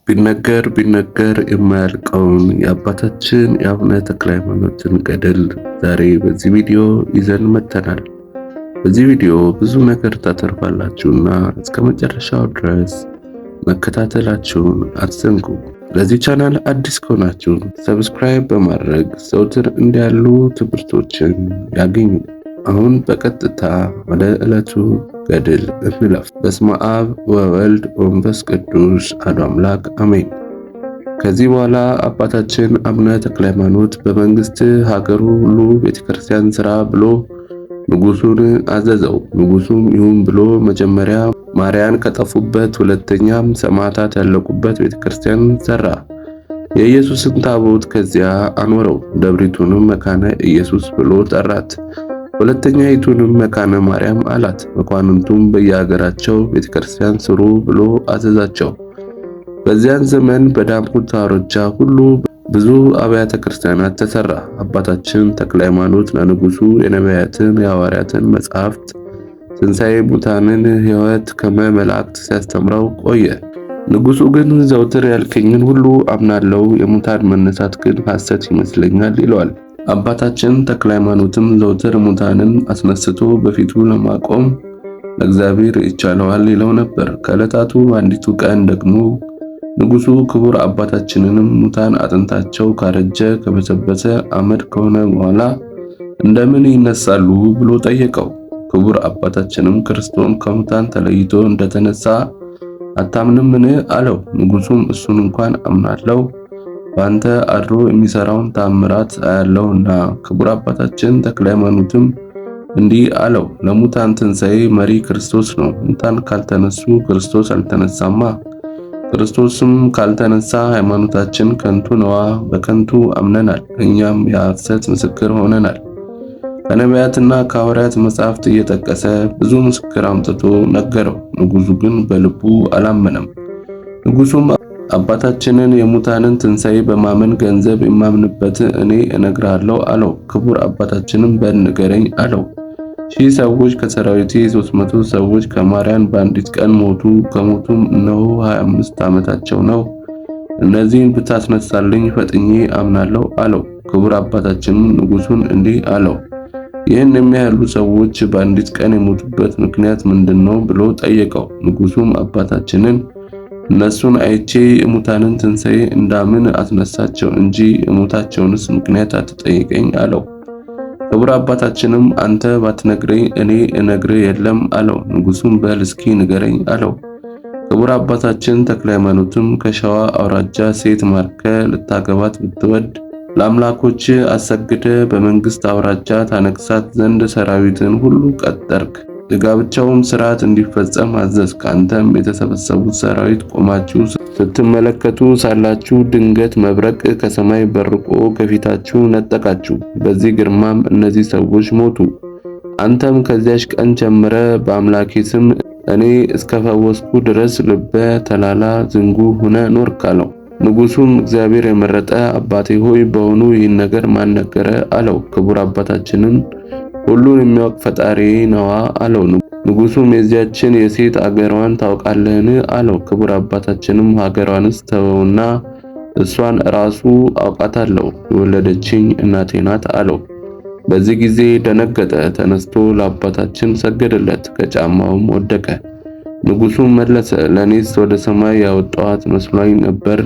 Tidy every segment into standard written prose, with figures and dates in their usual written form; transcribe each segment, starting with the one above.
ቢነገር የማያልቀውን የአባታችን የአቡነ ተክለ ሃይማኖትን ገድል ዛሬ በዚህ ቪዲዮ ይዘን መጥተናል። በዚህ ቪዲዮ ብዙ ነገር ታተርፋላችሁና እስከ መጨረሻው ድረስ መከታተላችሁን አትዘንጉ። ለዚህ ቻናል አዲስ ከሆናችሁ ሰብስክራይብ በማድረግ ዘውትር እንዲያሉ ትምህርቶችን ያገኙ። አሁን በቀጥታ ወደ ዕለቱ ገድል እንለፍ። በስመ አብ ወወልድ ወመንፈስ ቅዱስ አሐዱ አምላክ አሜን። ከዚህ በኋላ አባታችን አቡነ ተክለ ሃይማኖት በመንግስት ሀገሩ ሁሉ ቤተክርስቲያን ስራ ብሎ ንጉሱን አዘዘው። ንጉሱም ይሁን ብሎ መጀመሪያ ማርያን ከጠፉበት፣ ሁለተኛም ሰማዕታት ያለቁበት ቤተክርስቲያን ሰራ። የኢየሱስን ታቦት ከዚያ አኖረው። ደብሪቱንም መካነ ኢየሱስ ብሎ ጠራት። ሁለተኛይቱንም መካነ ማርያም አላት። መኳንንቱም በየሀገራቸው ቤተክርስቲያን ስሩ ብሎ አዘዛቸው። በዚያን ዘመን በዳሞት አውራጃ ሁሉ ብዙ አብያተ ክርስቲያናት ተሰራ። አባታችን ተክለ ሃይማኖት ለንጉሱ የነቢያትን የሐዋርያትን መጻሕፍት፣ ትንሣኤ ሙታንን፣ ሕይወት ከመላእክት ሲያስተምረው ቆየ። ንጉሱ ግን ዘውትር ያልከኝን ሁሉ አምናለው፣ የሙታን መነሳት ግን ሐሰት ይመስለኛል ይለዋል። አባታችን ተክለ ሃይማኖትም ዘውትር ሙታንን አስነስቶ በፊቱ ለማቆም ለእግዚአብሔር ይቻለዋል ይለው ነበር። ከዕለታቱ አንዲቱ ቀን ደግሞ ንጉሱ ክቡር አባታችንንም ሙታን አጥንታቸው ካረጀ ከበሰበሰ አመድ ከሆነ በኋላ እንደምን ይነሳሉ ብሎ ጠየቀው። ክቡር አባታችንም ክርስቶስ ከሙታን ተለይቶ እንደተነሳ አታምንምን አለው። ንጉሱም እሱን እንኳን አምናለሁ፣ ባንተ አድሮ የሚሰራውን ታምራት አያለውና። ክቡር አባታችን ተክለ ሃይማኖትም እንዲህ አለው፣ ለሙታን ትንሣኤ መሪ ክርስቶስ ነው። ሙታን ካልተነሱ ክርስቶስ አልተነሳማ። ክርስቶስም ካልተነሳ ሃይማኖታችን ከንቱ ነዋ፣ በከንቱ አምነናል፣ እኛም የሐሰት ምስክር ሆነናል። ከነቢያትና ከሐዋርያት መጻሕፍት እየጠቀሰ ብዙ ምስክር አምጥቶ ነገረው። ንጉሱ ግን በልቡ አላመነም። ንጉሱም አባታችንን የሙታንን ትንሣኤ በማመን ገንዘብ የማምንበት እኔ እነግርሃለሁ አለው። ክቡር አባታችንም በል ንገረኝ አለው። 1000 ሰዎች ከሰራዊቴ 300 ሰዎች ከማርያን በአንዲት ቀን ሞቱ። ከሞቱም እነሆ 25 ዓመታቸው ነው። እነዚህን ብታስነሳልኝ ፈጥኜ አምናለሁ አለው። ክቡር አባታችንም ንጉሱን እንዲህ አለው፣ ይህን የሚያህሉ ሰዎች በአንዲት ቀን የሞቱበት ምክንያት ምንድነው ብሎ ጠየቀው። ንጉሱም አባታችንን እነሱን አይቼ የሙታንን ትንሣኤ እንዳምን አስነሳቸው እንጂ የሞታቸውንስ ምክንያት አትጠይቀኝ አለው። ክቡር አባታችንም አንተ ባትነግረኝ እኔ እነግርህ የለም አለው። ንጉሱም በል እስኪ ንገረኝ አለው። ክቡር አባታችን ተክለ ሃይማኖትም ከሸዋ አውራጃ ሴት ማርከ ልታገባት ብትወድ ለአምላኮች አሰግደ በመንግስት አውራጃ ታነግሳት ዘንድ ሰራዊትን ሁሉ ቀጠርክ። የጋብቻውም ሥርዓት እንዲፈጸም አዘዝክ። አንተም የተሰበሰቡት ሰራዊት ቆማችሁ ስትመለከቱ ሳላችሁ ድንገት መብረቅ ከሰማይ በርቆ ከፊታችሁ ነጠቃችሁ። በዚህ ግርማም እነዚህ ሰዎች ሞቱ። አንተም ከዚያች ቀን ጀምረ በአምላኬ ስም እኔ እስከፈወስኩ ድረስ ልበ ተላላ ዝንጉ ሆነ ኖርክ አለው። ንጉሱም እግዚአብሔር የመረጠ አባቴ ሆይ በውኑ ይህን ነገር ማን ነገረ አለው። ክቡር አባታችንን ሁሉን የሚያውቅ ፈጣሪ ነዋ አለው። ንጉሱም የዚያችን የሴት አገሯን ታውቃለህን አለው። ክቡር አባታችንም ሀገሯንስ ተወውና እሷን ራሱ አውቃታለሁ፣ የወለደችኝ እናቴ ናት አለው። በዚህ ጊዜ ደነገጠ። ተነስቶ ለአባታችን ሰገደለት፣ ከጫማውም ወደቀ። ንጉሱም መለሰ፣ ለኔስ ወደ ሰማይ ያወጣኋት መስሎኝ ነበር።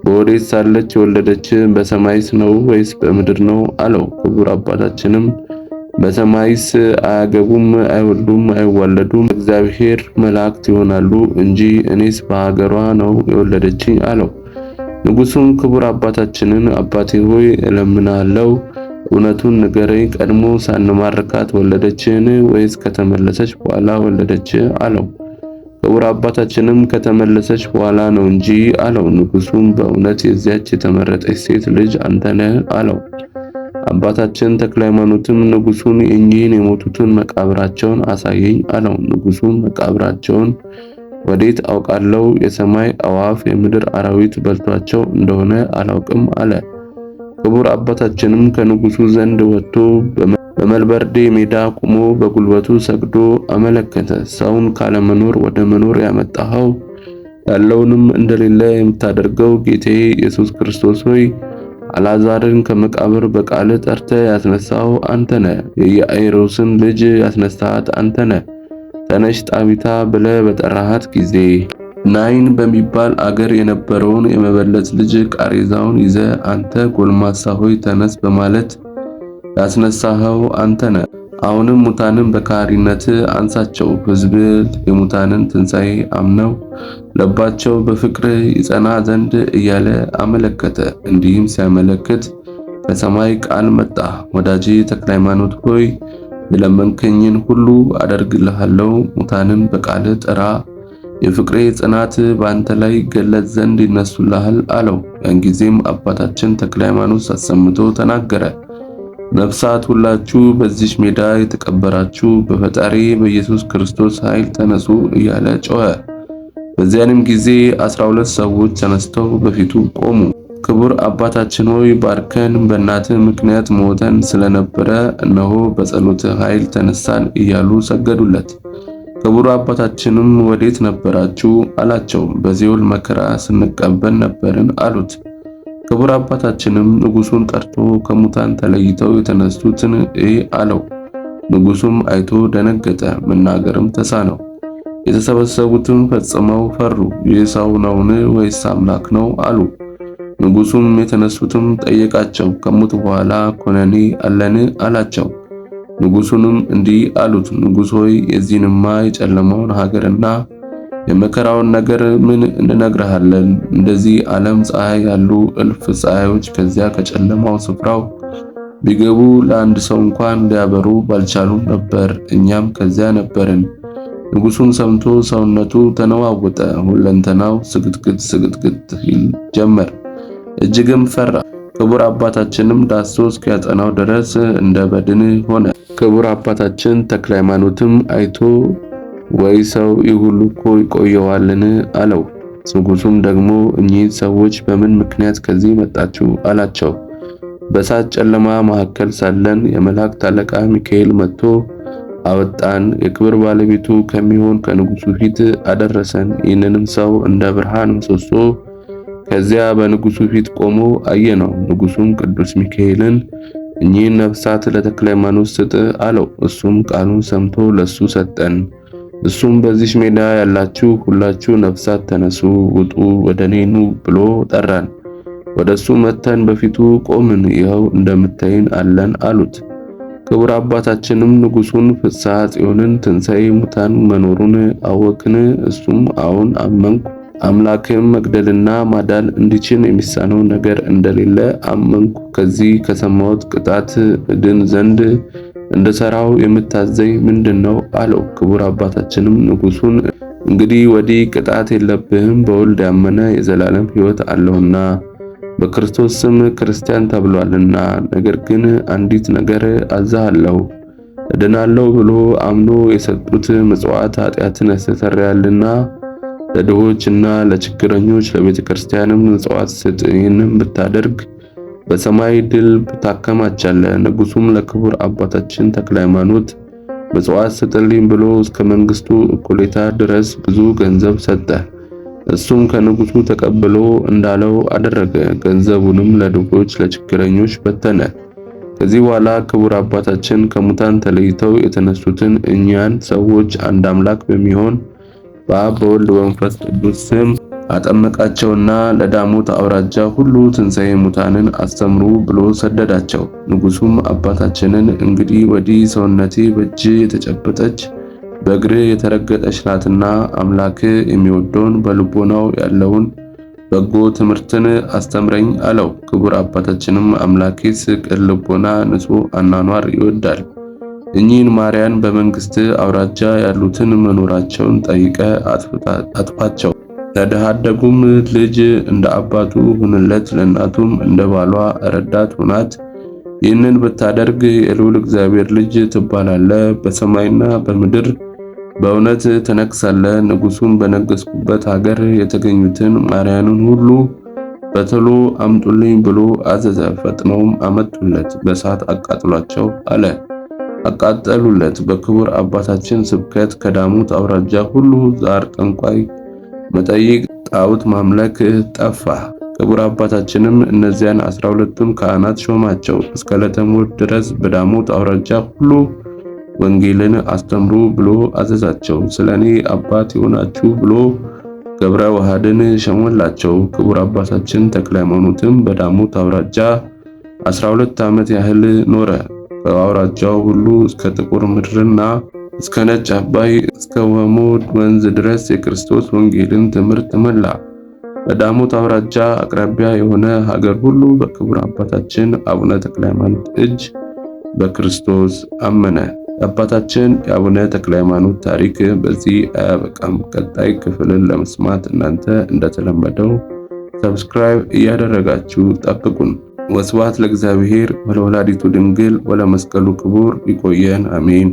በወዴት ሳለች የወለደች? በሰማይስ ነው ወይስ በምድር ነው አለው። ክቡር አባታችንም በሰማይስ አያገቡም፣ አይወልዱም፣ አይዋለዱም፣ እግዚአብሔር መላእክት ይሆናሉ እንጂ እኔስ በሀገሯ ነው የወለደችኝ አለው። ንጉሱም ክቡር አባታችንን አባቴ ሆይ እለምናለሁ፣ እውነቱን ንገረኝ፣ ቀድሞ ሳንማርካት ወለደችን ወይስ ከተመለሰች በኋላ ወለደች አለው። ክቡር አባታችንም ከተመለሰች በኋላ ነው እንጂ አለው። ንጉሱም በእውነት የዚያች የተመረጠች ሴት ልጅ አንተ ነህ አለው። አባታችን ተክለ ሃይማኖትም ንጉሱን የእኚህን የሞቱትን መቃብራቸውን አሳየኝ አለው። ንጉሱም መቃብራቸውን ወዴት አውቃለሁ? የሰማይ አዋፍ የምድር አራዊት በልቷቸው እንደሆነ አላውቅም አለ። ክቡር አባታችንም ከንጉሱ ዘንድ ወጥቶ በመልበርዴ ሜዳ ቆሞ በጉልበቱ ሰግዶ አመለከተ። ሰውን ካለመኖር ወደ መኖር ያመጣኸው ያለውንም እንደሌለ የምታደርገው ጌታዬ ኢየሱስ ክርስቶስ ሆይ አልዓዛርን ከመቃብር በቃል ጠርተህ ያስነሳው አንተ ነህ። የኢያኢሮስን ልጅ ያስነሳት አንተ ነህ። ተነሽ ጣቢታ ብለህ በጠራሃት ጊዜ ናይን በሚባል አገር የነበረውን የመበለት ልጅ ቃሬዛውን ይዘ አንተ ጎልማሳ ሆይ ተነስ በማለት ያስነሳኸው አንተ ነህ። አሁንም ሙታንን በካህሪነት አንሳቸው። ሕዝብ የሙታንን ትንሣኤ አምነው ልባቸው በፍቅር ይጸና ዘንድ እያለ አመለከተ። እንዲህም ሲያመለክት ከሰማይ ቃል መጣ። ወዳጄ ተክለ ሃይማኖት ሆይ የለመንከኝን ሁሉ አደርግልሃለሁ። ሙታንን በቃል ጥራ፣ የፍቅሬ ጽናት በአንተ ላይ ገለጽ ዘንድ ይነሱልሃል አለው። ያን ጊዜም አባታችን ተክለ ሃይማኖት አሰምቶ ተናገረ። ነፍሳት ሁላችሁ በዚህ ሜዳ የተቀበራችሁ በፈጣሪ በኢየሱስ ክርስቶስ ኃይል ተነሱ እያለ ጮኸ። በዚያንም ጊዜ 12 ሰዎች ተነስተው በፊቱ ቆሙ። ክቡር አባታችን ሆይ ባርከን፣ በእናትህ ምክንያት ሞተን ስለነበረ እነሆ በጸሎትህ ኃይል ተነሳን እያሉ ሰገዱለት። ክቡር አባታችንም ወዴት ነበራችሁ አላቸው። በሲኦል መከራ ስንቀበል ነበርን አሉት። ክቡር አባታችንም ንጉሱን ጠርቶ ከሙታን ተለይተው የተነሱትን አለው። ንጉሱም አይቶ ደነገጠ፣ መናገርም ተሳነው። የተሰበሰቡትም ፈጽመው ፈሩ። ይህ ሰው ነውን ወይስ አምላክ ነው አሉ። ንጉሱም የተነሱትም ጠየቃቸው፣ ከሞት በኋላ ኮነኔ አለን አላቸው። ንጉሱንም እንዲህ አሉት፣ ንጉሥ ሆይ የዚህንማ የጨለማውን ሀገርና የመከራውን ነገር ምን እንነግርሃለን? እንደዚህ ዓለም ፀሐይ ያሉ እልፍ ፀሐዮች ከዚያ ከጨለማው ስፍራው ቢገቡ ለአንድ ሰው እንኳን ሊያበሩ ባልቻሉም ነበር። እኛም ከዚያ ነበርን። ንጉሱን ሰምቶ ሰውነቱ ተነዋወጠ፣ ሁለንተናው ስግጥግጥ ይል ጀመር፣ እጅግም ፈራ። ክቡር አባታችንም ዳሶ እስኪያጸናው ድረስ እንደ በድን ሆነ። ክቡር አባታችን ተክለ ሃይማኖትም አይቶ ወይ ሰው ይህ ሁሉ እኮ ይቆየዋልን አለው። ንጉሱም ደግሞ እኚህ ሰዎች በምን ምክንያት ከዚህ መጣችሁ አላቸው። በእሳት ጨለማ መካከል ሳለን የመላእክት አለቃ ሚካኤል መጥቶ አወጣን፣ የክብር ባለቤቱ ከሚሆን ከንጉሱ ፊት አደረሰን። ይህንንም ሰው እንደ ብርሃን ምሰሶ ከዚያ በንጉሱ ፊት ቆሞ አየነው። ንጉሱም ቅዱስ ሚካኤልን እኚህን ነፍሳት ለተክለ ሃይማኖት ስጥ አለው። እሱም ቃሉን ሰምቶ ለሱ ሰጠን። እሱም በዚህ ሜዳ ያላችሁ ሁላችሁ ነፍሳት ተነሱ፣ ውጡ፣ ወደኔ ኑ ብሎ ጠራን። ወደሱ መተን በፊቱ ቆምን። ይኸው እንደምታይን አለን አሉት። ክቡር አባታችንም ንጉሱን ፍስሐ ጽዮንን ትንሣኤ ሙታን መኖሩን አወቅን። እሱም አሁን አመንኩ፣ አምላክም መግደልና ማዳን እንዲችል የሚሳነው ነገር እንደሌለ አመንኩ። ከዚህ ከሰማሁት ቅጣት ድን ዘንድ እንደሰራው የምታዘኝ ምንድነው አለው። ክቡር አባታችንም ንጉሱን እንግዲህ ወዲህ ቅጣት የለብህም፣ በወልድ ያመነ የዘላለም ሕይወት አለውና በክርስቶስ ስም ክርስቲያን ተብሏልና። ነገር ግን አንዲት ነገር አዛሃለሁ፣ እድናለሁ ብሎ አምኖ የሰጡት ምጽዋት ኃጢአትን ያስተሰርያልና ለድሆችና ለችግረኞች ለቤተ ክርስቲያንም ምጽዋት ስጥ። ይህንም ብታደርግ በሰማይ ድል ታከማቻለህ። ንጉሱም ለክቡር አባታችን ተክለ ሃይማኖት ምጽዋት ስጥልኝ ብሎ እስከ መንግስቱ እኩሌታ ድረስ ብዙ ገንዘብ ሰጠ። እሱም ከንጉሱ ተቀብሎ እንዳለው አደረገ። ገንዘቡንም ለድሆች ለችግረኞች በተነ። ከዚህ በኋላ ክቡር አባታችን ከሙታን ተለይተው የተነሱትን እኛን ሰዎች አንድ አምላክ በሚሆን በአብ በወልድ በመንፈስ ቅዱስ ስም አጠመቃቸውና ለዳሞት አውራጃ ሁሉ ትንሣኤ ሙታንን አስተምሩ ብሎ ሰደዳቸው። ንጉሱም አባታችንን እንግዲህ ወዲህ ሰውነቴ በእጅ የተጨበጠች በእግር የተረገጠች ናትና አምላክ የሚወደውን በልቦናው ያለውን በጎ ትምህርትን አስተምረኝ አለው። ክቡር አባታችንም አምላኬስ ቅን ልቦና ንጹሕ አኗኗር ይወዳል፣ እኚህን ማርያን በመንግስት አውራጃ ያሉትን መኖራቸውን ጠይቀ አጥፋቸው። ለድሃ አደጉም ልጅ እንደ አባቱ ሁንለት፣ ለእናቱም እንደ ባሏ ረዳት ሁናት። ይህንን ብታደርግ የልዑል እግዚአብሔር ልጅ ትባላለህ፣ በሰማይና በምድር በእውነት ተነግሳለህ። ንጉሱም በነገስኩበት ሀገር የተገኙትን ማርያንን ሁሉ በቶሎ አምጡልኝ ብሎ አዘዘ። ፈጥነውም አመጡለት፣ በእሳት አቃጥሏቸው አለ። አቃጠሉለት። በክቡር አባታችን ስብከት ከዳሞት አውራጃ ሁሉ ዛር፣ ጠንቋይ፣ መጠይቅ፣ ጣዖት ማምለክ ጠፋ። ክቡር አባታችንም እነዚያን 12ቱን ካህናት ሾማቸው። እስከ ዕለተ ሞት ድረስ በዳሞት አውራጃ ሁሉ ወንጌልን አስተምሩ ብሎ አዘዛቸው። ስለኔ አባት ይሆናችሁ ብሎ ገብረ ዋህድን ሸሞላቸው። ክቡር አባታችን ተክለ ሃይማኖትም በዳሞት አውራጃ 12 ዓመት ያህል ኖረ። ከአውራጃው ሁሉ እስከ ጥቁር ምድርና እስከ ነጭ አባይ እስከ ወሞ ወንዝ ድረስ የክርስቶስ ወንጌልን ትምህርት መላ። በዳሞት አውራጃ አቅራቢያ የሆነ ሀገር ሁሉ በክቡር አባታችን አቡነ ተክለ ሃይማኖት እጅ በክርስቶስ አመነ። የአባታችን የአቡነ ተክለ ሃይማኖት ታሪክ በዚህ አያበቃም። ቀጣይ ክፍልን ለመስማት እናንተ እንደተለመደው ሰብስክራይብ እያደረጋችሁ ጠብቁን። ወስብሐት ለእግዚአብሔር ወለወላዲቱ ድንግል ወለመስቀሉ ክቡር። ይቆየን። አሜን።